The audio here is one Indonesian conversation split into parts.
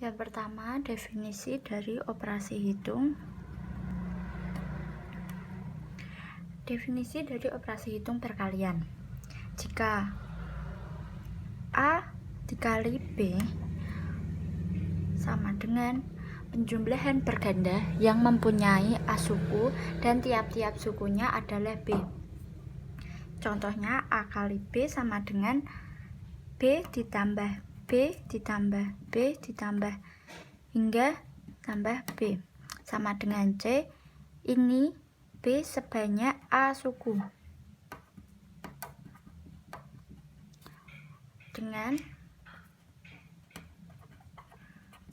Yang pertama, definisi dari operasi hitung. Definisi dari operasi hitung perkalian. Jika A dikali B sama dengan penjumlahan berganda yang mempunyai A suku dan tiap-tiap sukunya adalah B. Contohnya A kali B sama dengan B ditambah B ditambah B ditambah hingga tambah B sama dengan C. Ini B sebanyak A suku dengan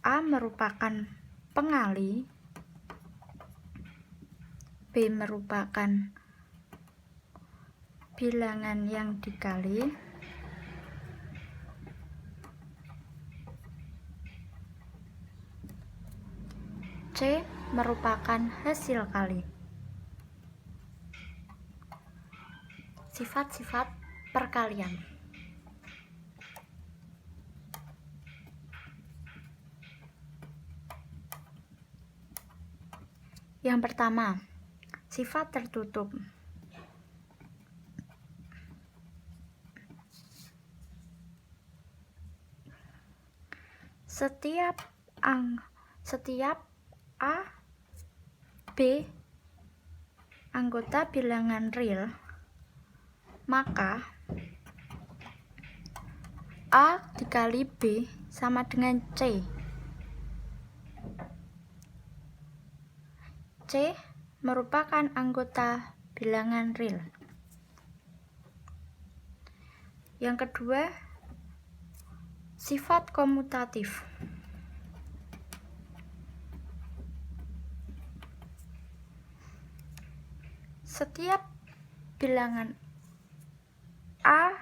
A merupakan pengali, B merupakan bilangan yang dikali, C merupakan hasil kali. Sifat-sifat perkalian. Yang pertama, sifat tertutup. Setiap A, B anggota bilangan real, maka A dikali B sama dengan C. C merupakan anggota bilangan real. Yang kedua, sifat komutatif. Setiap bilangan A,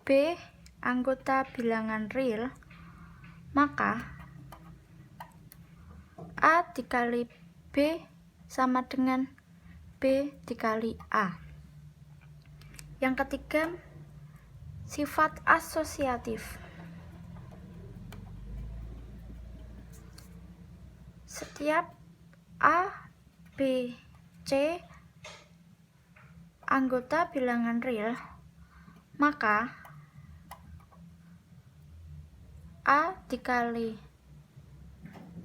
B anggota bilangan real, maka A dikali B sama dengan B dikali A. Yang ketiga, sifat asosiatif. Setiap A, B, C anggota bilangan real, maka A dikali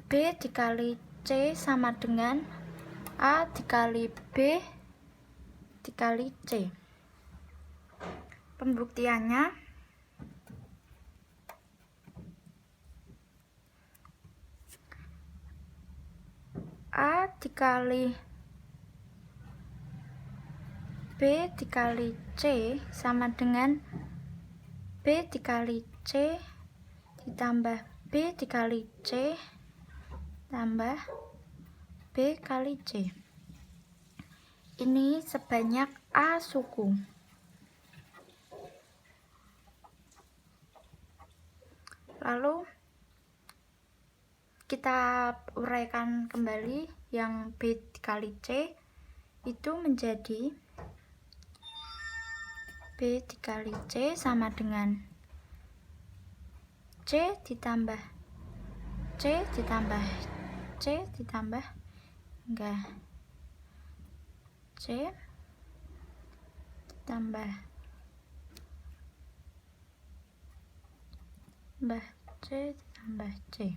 B dikali C sama dengan A dikali B dikali C. Pembuktiannya, A dikali B dikali C sama dengan B dikali C ditambah B dikali C tambah B kali C. Ini sebanyak A suku. Lalu kita uraikan kembali yang B dikali C itu menjadi B dikali C sama dengan C ditambah C ditambah C ditambah enggak C ditambah C ditambah C.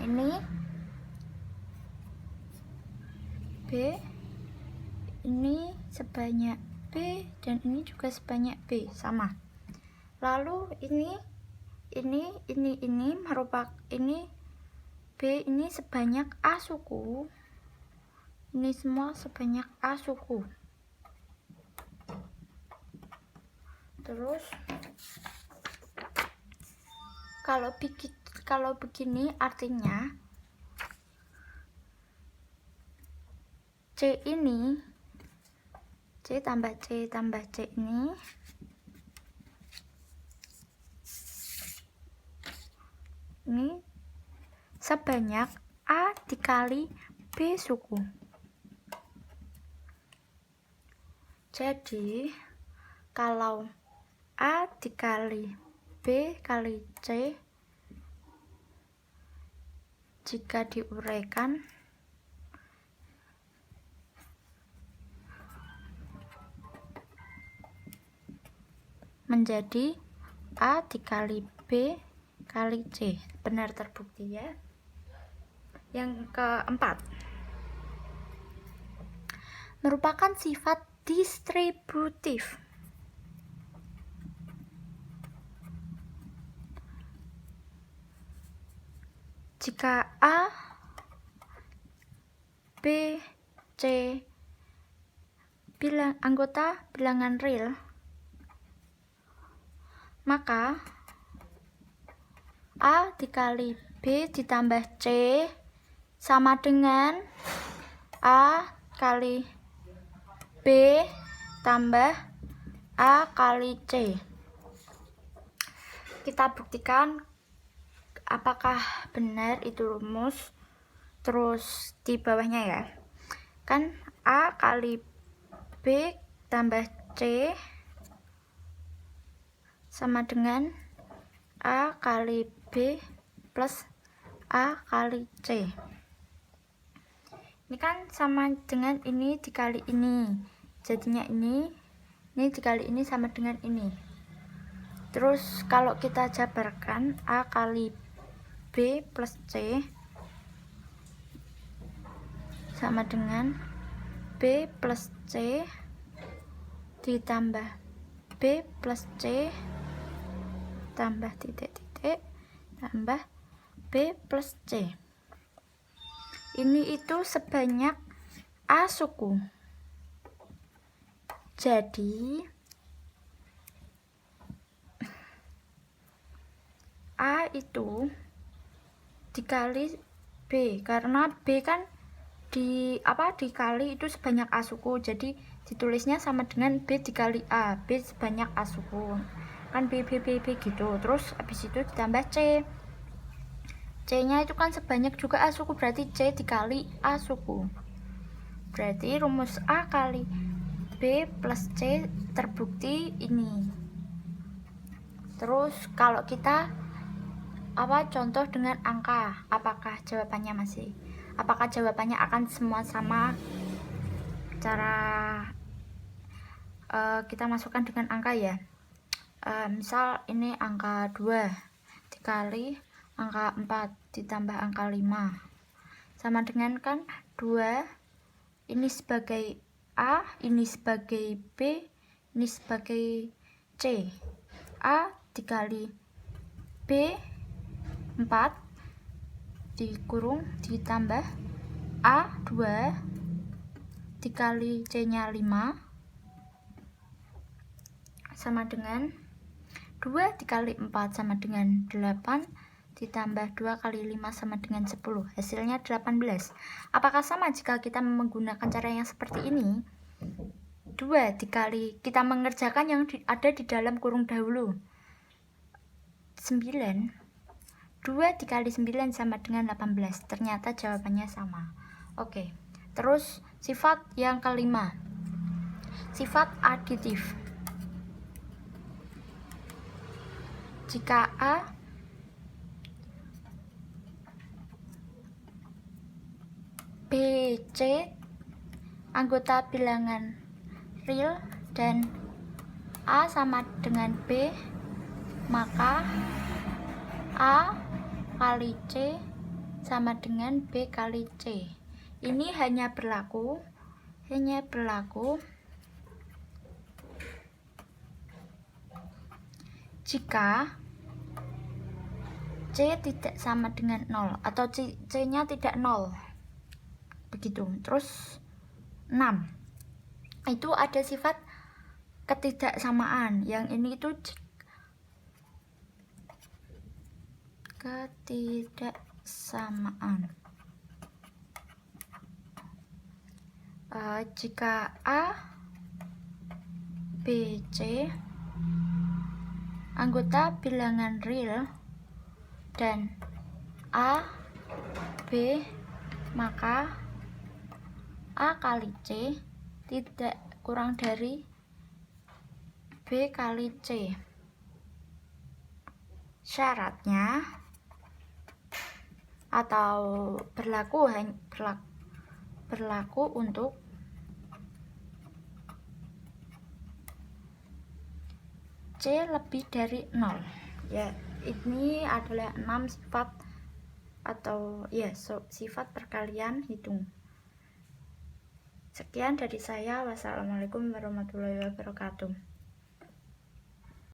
Ini B, ini sebanyak B, dan ini juga sebanyak B, sama. Lalu ini merupakan ini B ini sebanyak A suku. Ini semua sebanyak A suku. Terus kalau begini artinya C ini C tambah C tambah C ini sebanyak A dikali B suku. Jadi kalau A dikali B kali C, jika diuraikan menjadi A dikali B kali C. Benar terbukti ya. Yang keempat, merupakan sifat distributif. Jika A, B, C anggota bilangan real, maka A dikali B ditambah C sama dengan A kali B tambah A kali C. Kita buktikan apakah benar itu rumus. Terus di bawahnya ya, kan A kali B tambah C sama dengan A kali B plus A kali C. Ini kan sama dengan ini dikali ini, jadinya ini dikali ini sama dengan ini. Terus kalau kita jabarkan A kali B plus C sama dengan B plus C ditambah B plus C tambah titik-titik tambah B plus C. Ini itu sebanyak A suku. Jadi A itu dikali B, karena B kan dikali itu sebanyak A suku, jadi ditulisnya sama dengan B dikali A, B sebanyak A suku, kan B gitu. Terus habis itu ditambah C, C nya itu kan sebanyak juga A suku, berarti C dikali A suku. Berarti rumus A kali B plus C terbukti ini. Terus kalau kita contoh dengan angka, apakah jawabannya akan semua sama? Cara kita masukkan dengan angka ya. Misal ini angka 2 dikali angka 4 ditambah angka 5 sama dengan kan 2 ini sebagai A, ini sebagai B, ini sebagai C. A dikali B 4 dikurung ditambah A 2 dikali C nya 5 sama dengan 2 dikali 4 sama dengan 8 ditambah 2 kali 5 sama dengan 10, hasilnya 18. Apakah sama jika kita menggunakan cara yang seperti ini? 2 dikali, kita mengerjakan yang ada di dalam kurung dahulu, 9. 2 dikali 9 sama dengan 18. Ternyata jawabannya sama. Oke. Terus sifat yang kelima, sifat aditif. Jika A B C anggota bilangan real dan A sama dengan B, maka A kali C sama dengan B kali C. Ini hanya berlaku jika C tidak sama dengan 0 atau C nya tidak 0. Begitu. Terus 6. Itu ada sifat ketidaksamaan. Yang ini itu ketidaksamaan. Jika A B C anggota bilangan real dan A B, maka A kali C tidak kurang dari B kali C. Syaratnya atau berlaku untuk C lebih dari 0. Ya, ini adalah 6 sifat atau ya sifat perkalian hitung. Sekian dari saya. Wassalamualaikum warahmatullahi wabarakatuh.